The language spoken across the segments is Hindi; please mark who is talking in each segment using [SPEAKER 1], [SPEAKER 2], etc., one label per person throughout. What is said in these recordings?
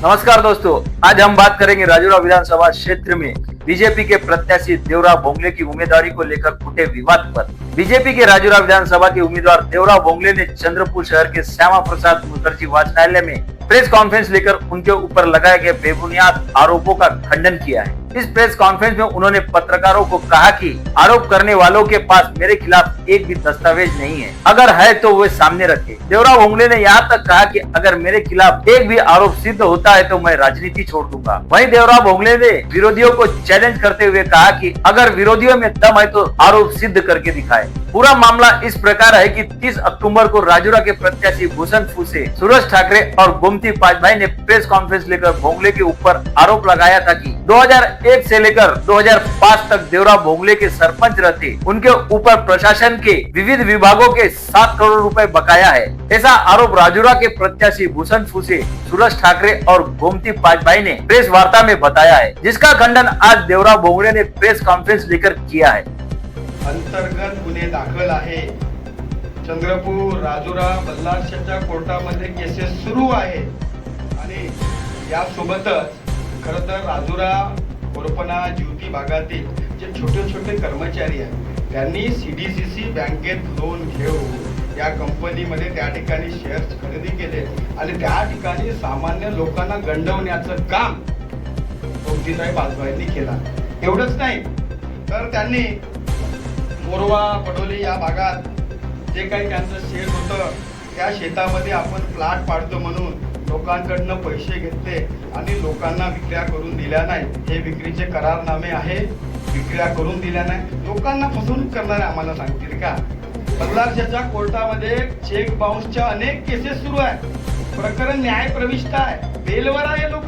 [SPEAKER 1] नमस्कार दोस्तों, आज हम बात करेंगे राजूरा विधानसभा क्षेत्र में बीजेपी के प्रत्याशी देवराव भोंगले की उम्मीदवारी को लेकर उठे विवाद पर। बीजेपी के राजूरा विधानसभा के उम्मीदवार देवराव भोंगले ने चंद्रपुर शहर के श्यामा प्रसाद मुखर्जी वाचनालय में प्रेस कॉन्फ्रेंस लेकर उनके ऊपर लगाए गए बेबुनियाद आरोपों का खंडन किया है। इस प्रेस कॉन्फ्रेंस में उन्होंने पत्रकारों को कहा कि आरोप करने वालों के पास मेरे खिलाफ एक भी दस्तावेज नहीं है, अगर है तो वे सामने रखे। देवराव भोंगले ने यहाँ तक कहा कि अगर मेरे खिलाफ एक भी आरोप सिद्ध होता है तो मैं राजनीति छोड़ दूंगा। वहीं देवराव भोंगले ने विरोधियों को चैलेंज करते हुए कहा कि अगर विरोधियों में दम है तो आरोप सिद्ध करके दिखाए। पूरा मामला इस प्रकार है कि 30 अक्टूबर को राजूरा के प्रत्याशी भूषण फूसे, सूरज ठाकरे और गोमती पाटभाई ने प्रेस कॉन्फ्रेंस लेकर भोंगले के ऊपर आरोप लगाया था कि 2001 से लेकर 2005 तक देवराव भोंगले के सरपंच रहते, उनके ऊपर प्रशासन के विविध विभागों के 7 करोड़ रुपए बकाया है। ऐसा आरोप राजूरा के प्रत्याशी भूषण फूसे, सूरज ठाकरे और गोमती पाटभाई ने प्रेस वार्ता में बताया है, जिसका खंडन आज देवराव भोंगले ने प्रेस कॉन्फ्रेंस लेकर किया है।
[SPEAKER 2] अंतर्गत गुन्हे दाखल आहे। चंद्रपूर, राजुरा, बल्लारशाच्या कोर्टामध्ये केसेस सुरू आहे आणि यासोबतच खरं तर राजुरा, कोरपना, ज्योती भागातील जे छोटे छोटे कर्मचारी आहेत त्यांनी सीडीसीसी बँकेत लोन घेऊन या कंपनीमध्ये त्या ठिकाणी शेअर्स खरेदी केले आणि त्या ठिकाणी सामान्य लोकांना गंडवण्याचं काम गोमतीताई पाटभाईंनी केला। एवढंच नाही तर त्यांनी मोरवा, पडोली या भागात जे काही त्यांचं शेत होतं त्या शेतामध्ये आपण प्लॉट पाडतो म्हणून लोकांकडनं पैसे घेतले आणि लोकांना विक्र्या करून दिल्या नाही। हे विक्रीचे करारनामे आहे, विक्र्या करून दिल्या नाही। लोकांना फसवणूक करणारे आम्हाला सांगतील का? बल्लारशाच्या कोर्टामध्ये चेक बाउन्सच्या अनेक केसेस सुरू आहेत। प्रकरण न्याय प्रविष्ट आहे, बेलवर आहे लोक।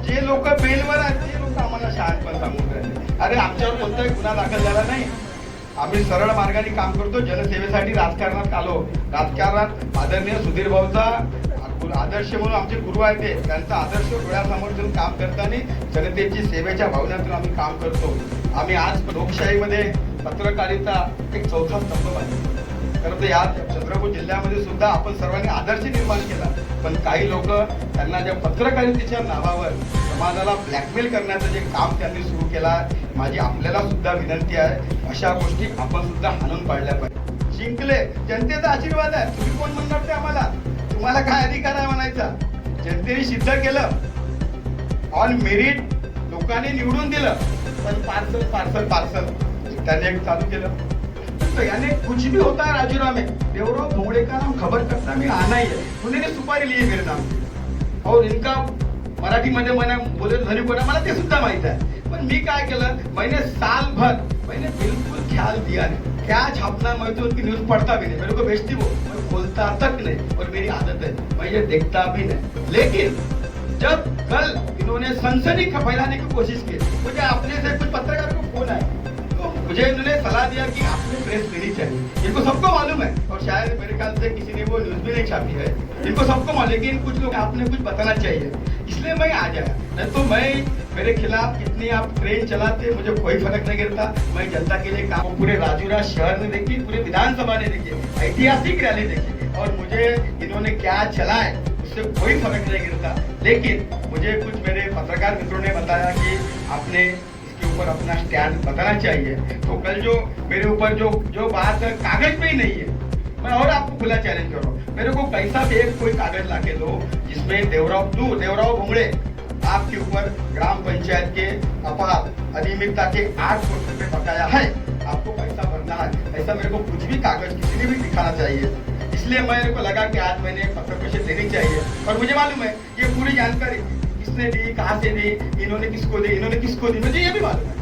[SPEAKER 2] जे लोक बेलवर आहेत ते लोक आम्हाला शहाणपण सांगून राहिले। अरे आमच्यावर कोणताही गुन्हा दाखल झाला नाही, आम्ही सरळ मार्गाने काम करतो, जनसेवेसाठी राजकारणात आलो। राजकारणात आदरणीय सुधीर भाऊचा आदर्श म्हणून आमचे गुरु आहेत ते, त्यांचा आदर्श डोळ्यासमोर ठेवून काम करताना जनतेची सेवेच्या भावनेतून आम्ही काम करतो। आम्ही आज लोकशाहीमध्ये पत्रकारिता एक चौथा स्तंभ मानतो। खरं तर या चंद्रपूर जिल्ह्यामध्ये सुद्धा आपण सर्वांनी आदर्श निर्माण केला, पण काही लोक त्यांना ज्या पत्रकारितेच्या नावावर समाजाला ब्लॅकमेल करण्याचं जे काम त्यांनी सुरू केला, माझी आपल्याला सुद्धा विनंती आहे, अशा गोष्टी आपण सुद्धा हाणून पाडल्या पाहिजे। जिंकले, जनतेचा आशीर्वाद आहे, तुम्ही कोण म्हणणार ते आम्हाला? तुम्हाला काय अधिकार आहे म्हणायचा? जनतेने सिद्ध केलं, ऑन मेरिट लोकांनी निवडून दिलं, पण पार्सल त्याने एक चालू केलं। तो यानी कुछ भी होता है राजूरा में, देवराव भोंगले का नाम खबर करता में आना ही है। उन्होंने सुपारी ली है मेरे नाम और इनका मराठी मध्ये मैंने बोले ध्वनी कोणा मला ते सुद्धा माहित आहे। पण मी काय केलं, मैंने साल भर मैंने बिल्कुल ख्याल दिया नहीं, क्या छापना मैं तो उनकी न्यूज पढ़ता भी नहीं, मेरे को भेजती वो, मैं खोलता तक नहीं, और मेरी आदत है मैं ये देखता भी नहीं। लेकिन जब कल इन्होंने सनसनी फैलाने की कोशिश की, मुझे अपने से कुछ पत्रकार को फोन आया, मुझे इन्होंने सलाह दिया कि आपने प्रेस लेनी चाहिए। इनको सबको मालूम है और शायद मेरे ख्याल से किसी ने वो न्यूज भी नहीं छापी है, इनको सबको मालूम, लेकिन कुछ लोग आपने कुछ बताना चाहिए, इसलिए मैं आ जाया। नहीं तो मैं मेरे खिलाफ कितनी आप ट्रेन चलाते मुझे कोई फर्क नहीं गिरता। मैं जनता के लिए काम, पूरे राजूरा शहर ने देखी, पूरे विधानसभा ने देखी, ऐतिहासिक रैली देखी, और मुझे इन्होंने क्या चलाए उससे कोई फर्क नहीं गिरता। लेकिन मुझे कुछ मेरे पत्रकार मित्रों ने बताया कि आपने ऊपर अपना स्टैंड बताना चाहिए। तो कल जो मेरे ऊपर जो बात कागज पे ही नहीं है, मैं और आपको खुला चैलेंज कर रहा हूँ, मेरे को पैसा भी एक कोई कागज लाके दो जिसमें देवराव भोंगले आपके ऊपर ग्राम पंचायत के अपराध अनियमितता के 8 करोड़ रुपए बकाया है, आपको पैसा भरना है, ऐसा मेरे को कुछ भी कागज किसी ने भी दिखाना चाहिए। इसलिए मेरे को लगा कि आज मैंने पत्र परिषद देनी चाहिए, और मुझे मालूम है ये पूरी जानकारी किसने दी, कहाँ से दी, इन्होंने किसको दी, मुझे ये भी मालूम है।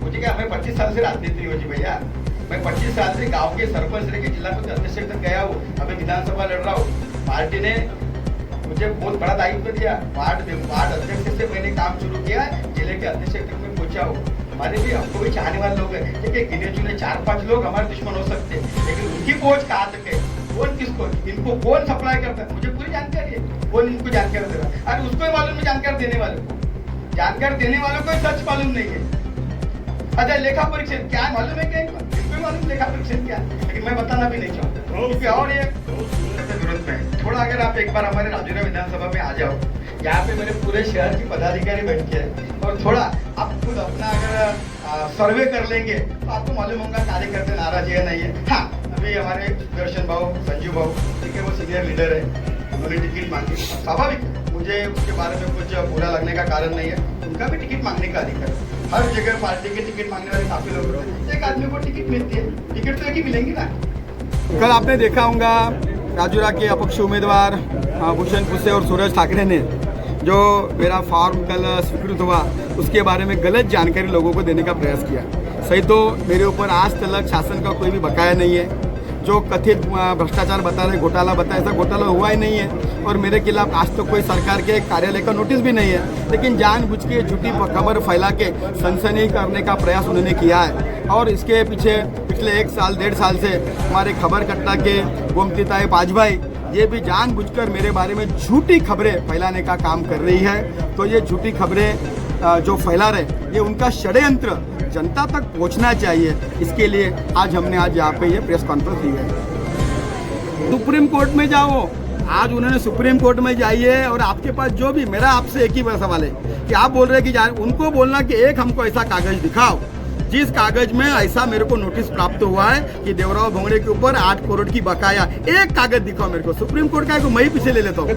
[SPEAKER 2] मुझे क्या, मैं 25 साल से राजनीति नहीं होती भैया, मैं 25 साल से गांव के सरपंच रह के जिला अध्यक्ष तक गया हूँ, अभी विधानसभा लड़ रहा हूँ। पार्टी ने मुझे बहुत बड़ा दायित्व दिया, वार्ड अध्यक्ष से मैंने काम शुरू किया, जिले के अध्यक्ष तक मैं पहुंचा हूँ। हमारे भी हमको भी चाहने वाले लोग हैं, ठीक है, गिने चुने 4-5 लोग हमारे दुश्मन हो सकते हैं, लेकिन उनकी पहुंच कहाँ तक है, कौन किसको, इनको कौन सप्लाई करता है, मुझे पूरी जानकारी है, कौन इनको जानकारी दे रहा है। अरे उसको ही मालूम है, जानकारी देने वालों को सच मालूम नहीं है। अच्छा, लेखा परीक्षण क्या मालूम है, क्या इनको मालूम लेखा परीक्षण क्या, लेकिन मैं बताना भी नहीं चाहता, क्योंकि और एक विरोध में थोड़ा अगर आप एक बार हमारे राजूरा विधानसभा में आ जाओ, यहाँ पे मेरे पूरे शहर की पदाधिकारी बैठे हैं और थोड़ा आप खुद अपना अगर सर्वे कर लेंगे तो आपको मालूम होगा कार्यकर्ता नाराज है नहीं है। हाँ, अभी हमारे दर्शन भाव, संजू भाव, ठीक है, वो सीनियर लीडर है, उन्होंने टिकट मांगी, स्वाभाविक, मुझे उसके बारे में कुछ बुरा लगने का कारण नहीं है, उनका भी टिकट मांगने का अधिकार है। हर जगह पार्टी के टिकट मांगने वाले काफी लोग होते हैं, एक आदमी को टिकट मिलती है, टिकट तो एक ही मिलेंगी ना।
[SPEAKER 3] कल आपने देखा होगा राजूरा के अपक्ष उम्मीदवार भूषण कुसे और सूरज ठाकरे ने जो मेरा फॉर्म कल स्वीकृत हुआ उसके बारे में गलत जानकारी लोगों को देने का प्रयास किया। सही तो मेरे ऊपर आज तक शासन का कोई भी बकाया नहीं है। जो कथित भ्रष्टाचार बता रहे, घोटाला बता, ऐसा घोटाला हुआ ही नहीं है और मेरे खिलाफ आज तक कोई सरकार के कार्यालय का नोटिस भी नहीं है। लेकिन जानबूझ के झूठी खबर फैला के सनसनी करने का प्रयास उन्होंने किया है और इसके पीछे पिछले 1 साल 1.5 साल से हमारे खबर कट्टा के गोमतीताई पाजभाई ये भी जानबूझकर मेरे बारे में झूठी खबरें फैलाने का काम कर रही है। तो ये झूठी खबरें जो फैला रहे ये उनका षड्यंत्र जनता तक पहुंचना चाहिए। इसके लिए आज हमने यहाँ पे ये प्रेस कॉन्फ्रेंस दी है। सुप्रीम कोर्ट में जाओ, आज उन्होंने सुप्रीम कोर्ट में जाइए और आपके पास जो भी, मेरा आपसे एक ही सवाल है कि आप बोल रहे हैं कि उनको बोलना कि एक हमको ऐसा कागज दिखाओ जिस कागज में ऐसा मेरे को नोटिस प्राप्त हुआ है कि देवराव भोंगले के ऊपर 8 करोड़ की बकाया, एक कागज दिखाओ मेरे को। सुप्रीम कोर्ट का मैं ही पीछे ले लेता हूँ,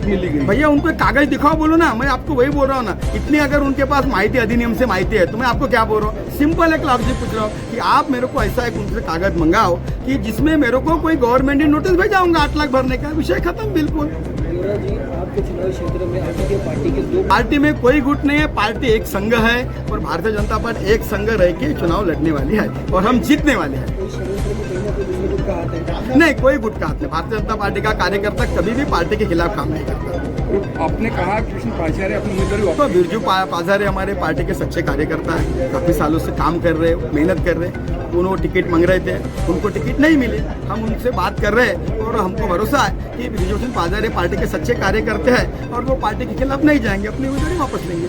[SPEAKER 3] भैया उनको कागज दिखाओ बोलो ना, मैं आपको वही बोल रहा हूँ ना। इतनी अगर उनके पास माहिती, अधिनियम से माहिती है तो मैं आपको क्या बोल रहा हूँ, सिंपल एक लफ्ज पूछ रहा हूँ कि आप मेरे को ऐसा एक उनसे कागज मंगाओ कि जिसमें मेरे को कोई गवर्नमेंट नोटिस भेजाऊंगा 8 लाख भरने का, विषय खत्म। बिल्कुल
[SPEAKER 4] जी, आपके चुनावी क्षेत्र में आपकी पार्टी के दो
[SPEAKER 3] पार्टी में कोई गुट नहीं है, पार्टी एक संघ है और भारतीय जनता पार्टी एक संघ रह के चुनाव लड़ने वाली है और हम जीतने वाले हैं।
[SPEAKER 4] कोई षड्यंत्र में कहीं ना कहीं दूसरे गुट का हाथ है?
[SPEAKER 3] नहीं, कोई गुट का हाथ नहीं। भारतीय जनता पार्टी का कार्यकर्ता कभी भी पार्टी के खिलाफ काम नहीं करता।
[SPEAKER 5] आपने कहा कृष्ण पाचार्य अपनी उम्मीदवारी
[SPEAKER 3] तो बिरजू पाजारे हमारे पार्टी के सच्चे कार्यकर्ता हैं, काफी सालों से काम कर रहे, मेहनत कर रहे। उन्होंने टिकट मांग रहे थे, उनको टिकट नहीं मिली, हम उनसे बात कर रहे हैं और हमको भरोसा है कि बिरजू सिंह पाजारे पार्टी के सच्चे कार्यकर्ता हैं और वो पार्टी के खिलाफ नहीं जाएंगे, अपनी उम्मीदवारी वापस लेंगे।